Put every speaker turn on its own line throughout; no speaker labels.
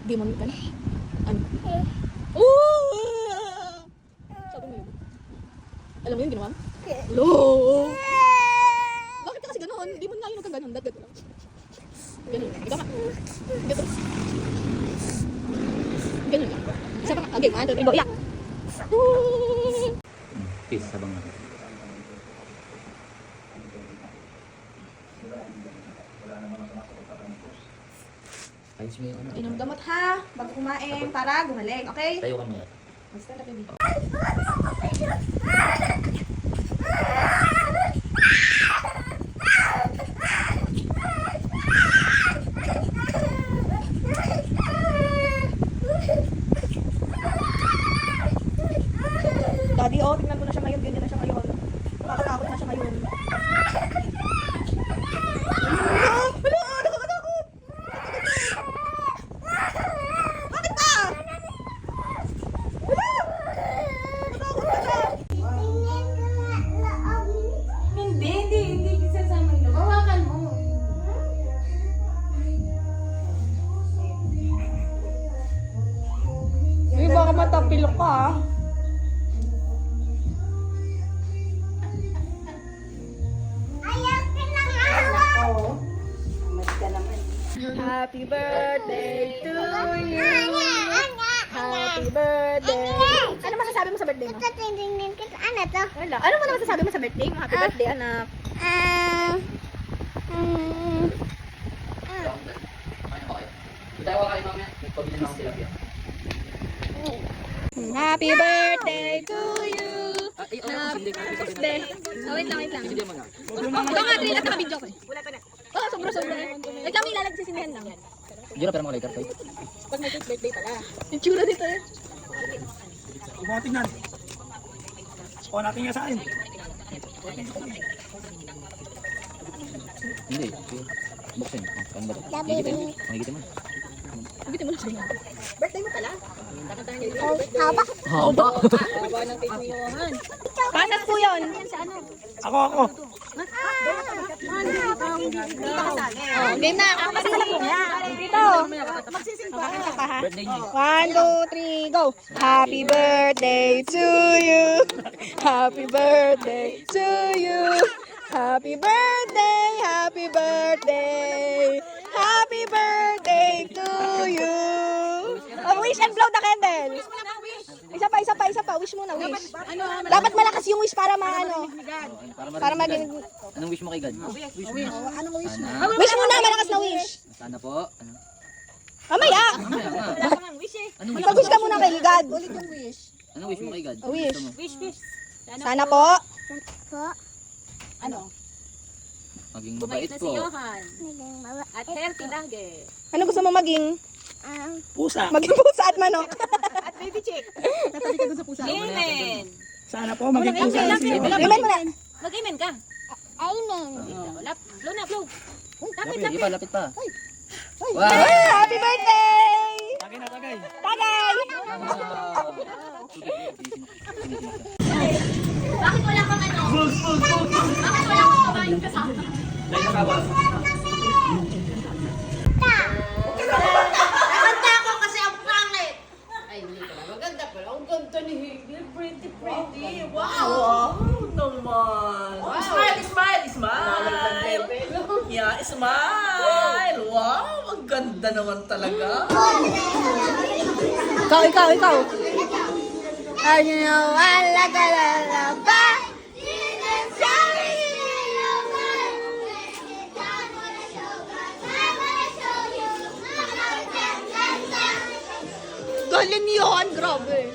Demon ka na. Ano? Oh! Sabi mo yun. Alam mo yun, ginawa? Hello! Bakit ka kasi ganoon? Demon nga yun, huwag kang ganoon. Dad, ganoon. Ganun lang. Ikaw ka. Ganun. Ganun lang. Isa pa nga. Okay, 1, 2, 3, go. Iyak!
Peace, sabang na. Ayos mo yung ano.
Inom gamot ha, bago kumain, para gumaling, okay?
Tayo ka muna.
Basta na baby. Daddy, oh, tingnan ko na siya ngayon, ganyan na siya ngayon. Nakakatakot na siya ngayon.
Hindi sasama yun. Hawakan mo.
Uy, baka matapil ka ah. Happy birthday to you. Happy birthday. Ano masasabi mo sa birthday mo?
Ano to?
Wala. Ano mo na masasabi mo sa birthday mo? Happy birthday, anak.
Tayo ka kayo mamaya. Pabili na ako sila.
Happy birthday to you.
Happy
birthday. Oh, wait lang, wait lang.
Hindi mo na.
Ito nga, Trina, naka-video ko. Oh, sobra-sobra. Wait lang, ilalagay sa sinihan lang.
Hindi na pera mga lighter tayo.
Pag may birthday pala. Yung tsura dito eh.
Huwag mo tingnan. O natin nga sa akin.
Hindi. Buksin. Kain ba ito? Gigitin mo. Magigitin mo.
Bitin mo na siya. Birthday mo pala. Kakantahan niya dito.
Haba.
Haba.
Haba ng cake ni Johan. Pasas po yun.
Ako.
Oh, game na. Ako kasi sa niya. Dito. Magsisimba.
Birthday niyo.
1, 2, 3, go. Happy birthday to you. Happy birthday to you. Happy birthday, happy birthday. Happy birthday to you. Oh, wish and blow the candle. Isa pa. Wish muna, wish. Dapat malakas yung wish para maano. Para maging...
Anong wish mo kay God?
Anong wish mo?
Sana.
Wish muna, malakas na wish.
Sana po. Ano?
Mamaya.
Mamaya nga. Anong wish
Mag-wish ka muna kay God.
Anong wish mo kay God?
Wish.
Gusto mo?
Sana po.
Ano?
Maging mabait po.
At healthy lagi.
Ano gusto mo maging?
Pusa.
Maging pusa at manok.
At baby chick.
Natali ka dun sa pusa.
Amen.
Sana po maging pusa na si Lord.
Amen mo na.
Mag-amen ka. Amen. Blow na, blow.
Lapit pa, lapit pa. Wow!
Happy birthday!
Tagay na, tagay.
Tagay!
Bakit wala kang ano? Bakit wala kang kabayan kasama? Nakanta ako kasi ang pangit. Ay, hindi ka na. Maganda pala. Ang ganda ni Higgy. Pretty. Wow.
Naman.
Wow.
Smile. Yeah, smile. Wow, ang ganda naman talaga.
Ikaw. Ano, wala ka ba? Galing yun, grabe.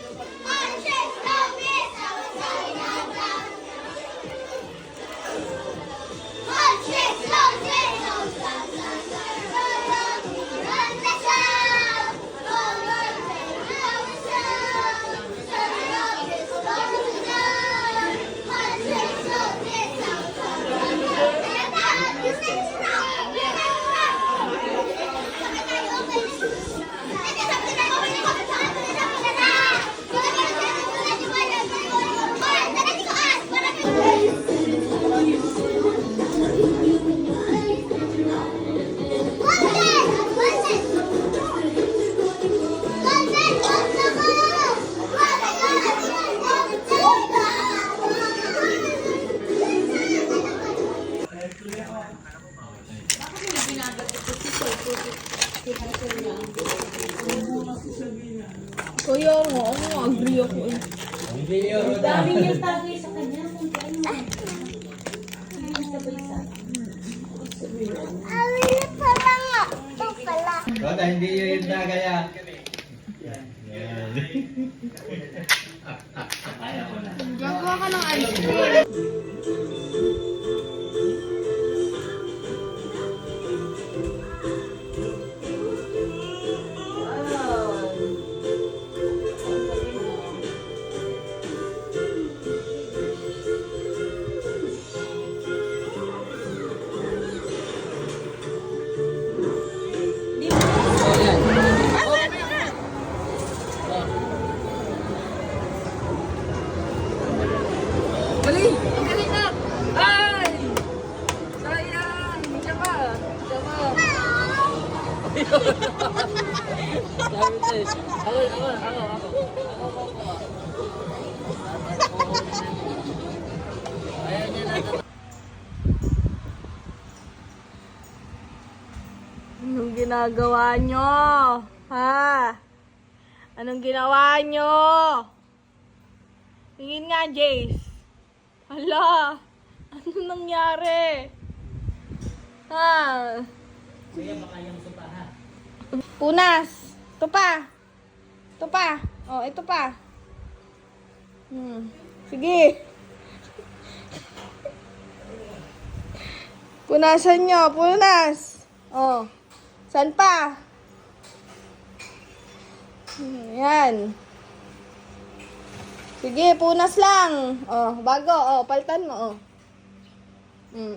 Kaya nga, ako agree ako eh.
Dami niyang tagay sa kanya. Kung kain mo.
Roda, hindi yun na kaya.
Gagawa ka ng ice cream.
Dali! Ang galing na! Ay! Sayang! Diyan ka! Diyan ka! Sabi ko eh. Ako. Ayan niya na.
Anong ginagawa nyo? Ha? Anong ginawa nyo? Tingin nga, Jace. Hala, ano nangyari? Ha? Punas. Ito pa. Ito pa. Oh, ito pa. Sige. Punasan nyo. Punas. Oh. Saan pa? Yan. Sige, punas lang. Oh, bago. Oh, paltan mo. Oh.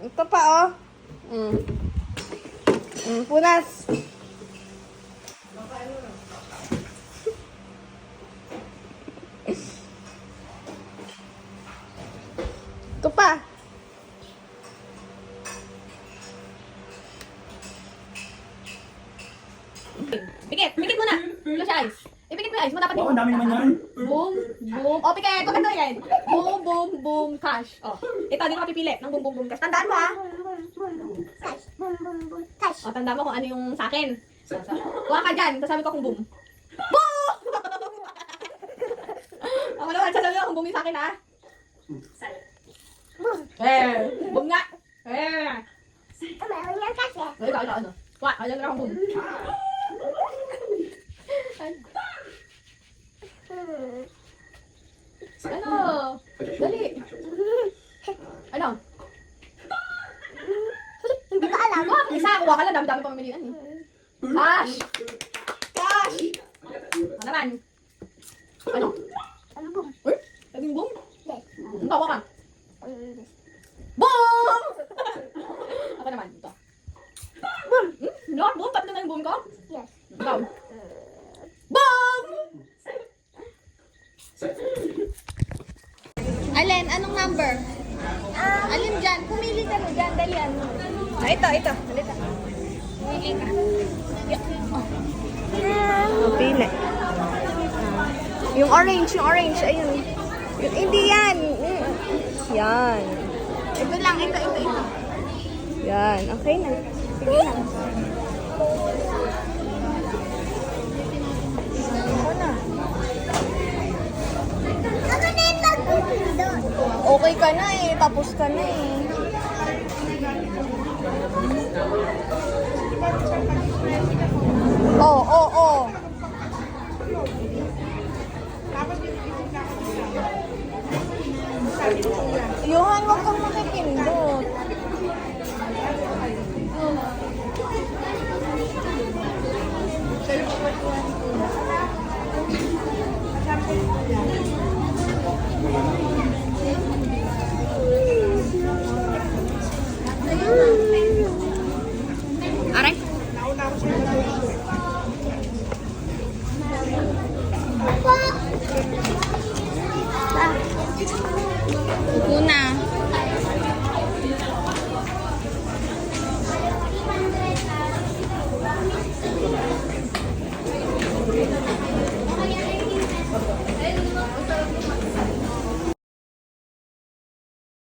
Ito pa, oh. Punas. Ito pa. Pikit muna. Close your eyes. Ipikit mo yung eyes mo, dapat
Oo, ang dami naman yan.
Boom, boom. O, pikit. Pagkano yan? Boom, boom, boom, cash. O, ito, dito ka pipili ng boom, boom, boom, cash. Tandaan mo, ha? O, tandaan mo kung ano yung sa akin. Kuha ka dyan. Sasabi ko kung boom. Boom! Ako naman, sasabi ko kung boom yung sa akin, ha? Boom nga. Ikaw, ano? Kuha, dyan na akong boom. Ano? Dali. Ano? Hindi ka alam. Isa, kuha ka lang. Dami-dami pang mamilian eh. Cash! Cash! Ano naman? Ano? Uy? Naging boom? Ito, kuha ka. Boom! Ako naman. Ito. Boom! Lord, boom? Tatlo na yung boom ko? Yes. Ikaw. Boom! Alin, anong number? Alin dyan? Pumili ka na dyan. Dali, ano? Ito. Dali. Pumili ka. Pili. Yung orange. Ayun. Hindi yan. Yan. Ito lang. Ito. Yan. Okay na. Sige na. Okay ka na eh. Tapos ka na eh. Oo. Johan, huwag kang makipindot. Aray. Upo na.